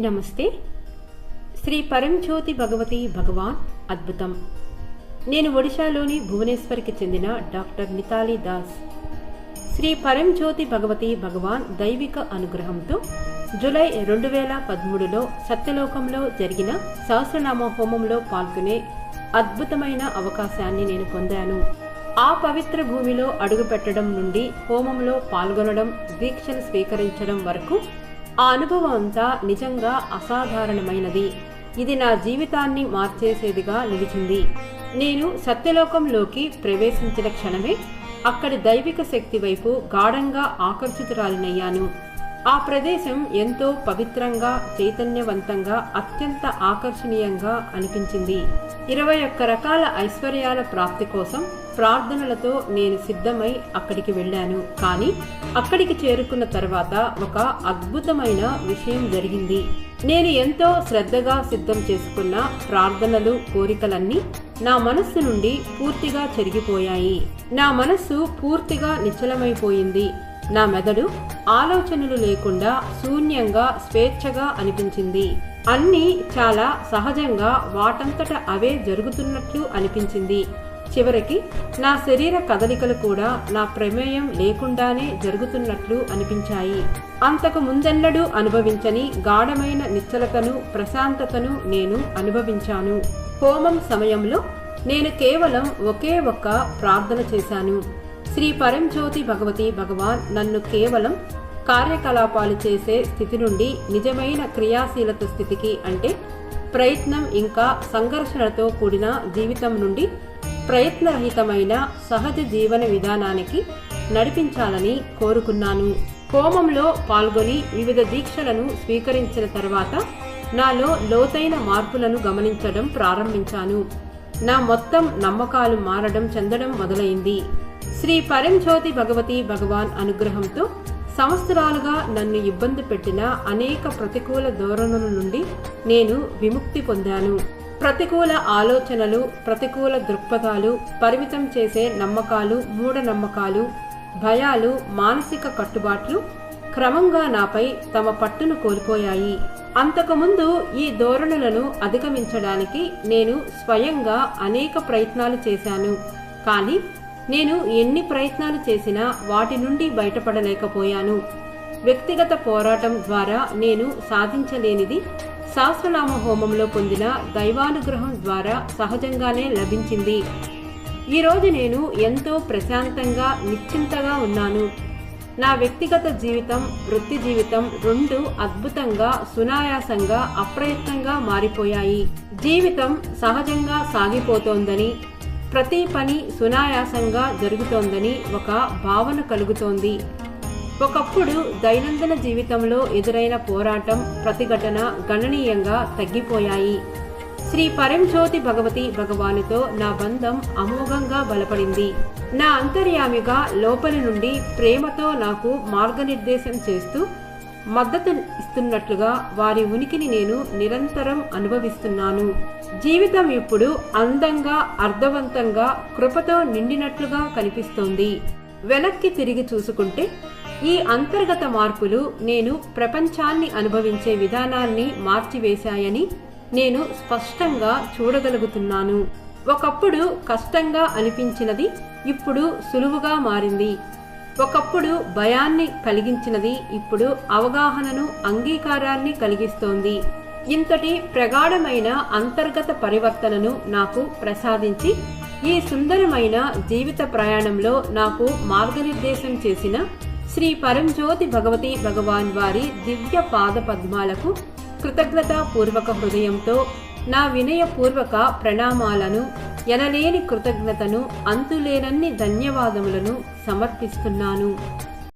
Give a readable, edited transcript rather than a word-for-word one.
నమస్తే. శ్రీ పరంజ్యోతి భగవతి భగవాన్ అద్భుతం. నేను ఒడిశాలోని భువనేశ్వర్కి చెందిన డాక్టర్ మితాలి దాస్. శ్రీ పరంజ్యోతి భగవతి భగవాన్ దైవిక అనుగ్రహంతో జూలై 2013లో సత్యలోకంలో జరిగిన సహస్రనామ హోమంలో పాల్గొనే అద్భుతమైన అవకాశాన్ని నేను పొందాను. ఆ పవిత్ర భూమిలో అడుగుపెట్టడం నుండి హోమంలో పాల్గొనడం, దీక్షను స్వీకరించడం వరకు ఆ అనుభవం అంతా నిజంగా అసాధారణమైనది. ఇది నా జీవితాన్ని మార్చేసేదిగా నిలిచింది. నేను సత్యలోకంలోకి ప్రవేశించిన క్షణమే అక్కడి దైవిక శక్తి వైపు గాఢంగా ఆకర్షితురాలినయ్యాను. ఆ ప్రదేశం ఎంతో పవిత్రంగా, చైతన్యవంతంగా, అత్యంత ఆకర్షణీయంగా అనిపించింది. 21 రకాల ఐశ్వర్యాల ప్రాప్తి కోసం ప్రార్థనలతో నేను సిద్ధమై అక్కడికి వెళ్ళాను. కానీ అక్కడికి చేరుకున్న తర్వాత ఒక అద్భుతమైన విషయం జరిగింది. నేను ఎంతో శ్రద్ధగా సిద్ధం చేసుకున్న ప్రార్థనలు, కోరికలన్నీ నా మనస్సు నుండి పూర్తిగా చెరిగిపోయాయి. నా మనస్సు పూర్తిగా నిశ్చలమైపోయింది. నా మెదడు ఆలోచనలు లేకుండా శూన్యంగా, స్వేచ్ఛగా అనిపించింది. అన్నీ చాలా సహజంగా వాటంతట అవే జరుగుతున్నట్లు అనిపించింది. చివరికి నా శరీర కదలికలు కూడా నా ప్రమేయం లేకుండానే జరుగుతున్నట్లు అనిపించాయి. అంతకు ముందెన్నడూ అనుభవించని గాఢమైన నిశ్చలతను, ప్రశాంతతను నేను అనుభవించాను. హోమం సమయంలో నేను కేవలం ఒకే ఒక్క ప్రార్థన చేశాను. శ్రీ పరంజ్యోతి భగవతి భగవాన్ నన్ను కేవలం కార్యకలాపాలు చేసే స్థితి నుండి నిజమైన క్రియాశీలత స్థితికి, అంటే ప్రయత్నం ఇంకా సంఘర్షణతో కూడిన జీవితం నుండి ప్రయత్నరహితమైన సహజ జీవన విధానానికి నడిపించాలని కోరుకున్నాను. హోమంలో పాల్గొని వివిధ దీక్షలను స్వీకరించిన తర్వాత నాలో లోతైన మార్పులను గమనించడం ప్రారంభించాను. నా మొత్తం నమ్మకాలు మారడం చెందడం మొదలైంది. శ్రీ పరంజ్యోతి భగవతి భగవాన్ అనుగ్రహంతో సంవత్సరాలుగా నన్ను ఇబ్బంది పెట్టిన అనేక ప్రతికూల ధోరణుల నుండి నేను విముక్తి పొందాను. ప్రతికూల ఆలోచనలు, ప్రతికూల దృక్పథాలు, పరిమితం చేసే నమ్మకాలు, మూఢనమ్మకాలు, భయాలు, మానసిక కట్టుబాట్లు క్రమంగా నాపై తమ పట్టును కోల్పోయాయి. అంతకుముందు ఈ ధోరణులను అధిగమించడానికి నేను స్వయంగా అనేక ప్రయత్నాలు చేశాను. కానీ నేను ఎన్ని ప్రయత్నాలు చేసినా వాటి నుండి బయటపడలేకపోయాను. వ్యక్తిగత పోరాటం ద్వారా నేను సాధించలేనిది సహస్రనామ హోమంలో పొందిన దైవానుగ్రహం ద్వారా సహజంగానే లభించింది. ఈరోజు నేను ఎంతో ప్రశాంతంగా, నిశ్చింతగా ఉన్నాను. నా వ్యక్తిగత జీవితం, వృత్తి జీవితం రెండూ అద్భుతంగా, సునాయాసంగా, అప్రయత్నంగా మారిపోయాయి. జీవితం సహజంగా సాగిపోతోందని, ప్రతి పని సునాయాసంగా జరుగుతోందని ఒక భావన కలుగుతోంది. ఒకప్పుడు దైనందిన జీవితంలో ఎదురైన పోరాటం, ప్రతిఘటన గణనీయంగా తగ్గిపోయాయి. శ్రీ పరంజ్యోతి భగవతి భగవానుతో నా బంధం అమోఘంగా బలపడింది. నా అంతర్యామిగా లోపలి నుండి ప్రేమతో నాకు మార్గనిర్దేశం చేస్తూ మద్దతు ఇస్తున్నట్లుగా వారి ఉనికిని నేను నిరంతరం అనుభవిస్తున్నాను. జీవితం ఇప్పుడు అందంగా, అర్థవంతంగా, కృపతో నిండినట్లుగా కనిపిస్తోంది. వెనక్కి తిరిగి చూసుకుంటే ఈ అంతర్గత మార్పులు నేను ప్రపంచాన్ని అనుభవించే విధానాన్ని మార్చివేశాయని నేను స్పష్టంగా చూడగలుగుతున్నాను. ఒకప్పుడు కష్టంగా అనిపించినది ఇప్పుడు సులువుగా మారింది. ఒకప్పుడు భయాన్ని కలిగించినది ఇప్పుడు అవగాహనను, అంగీకారాన్ని కలిగిస్తోంది. ఇంతటి ప్రగాఢమైన అంతర్గత పరివర్తనను నాకు ప్రసాదించి ఈ సుందరమైన జీవిత ప్రయాణంలో నాకు మార్గనిర్దేశం చేసిన శ్రీ పరంజ్యోతి భగవతి భగవాన్ వారి దివ్య పాద పద్మాలకు కృతజ్ఞతాపూర్వక హృదయంతో నా వినయపూర్వక ప్రణామాలను, ఎనలేని కృతజ్ఞతను, అంతులేనన్ని ధన్యవాదములను సమర్పిస్తున్నాను.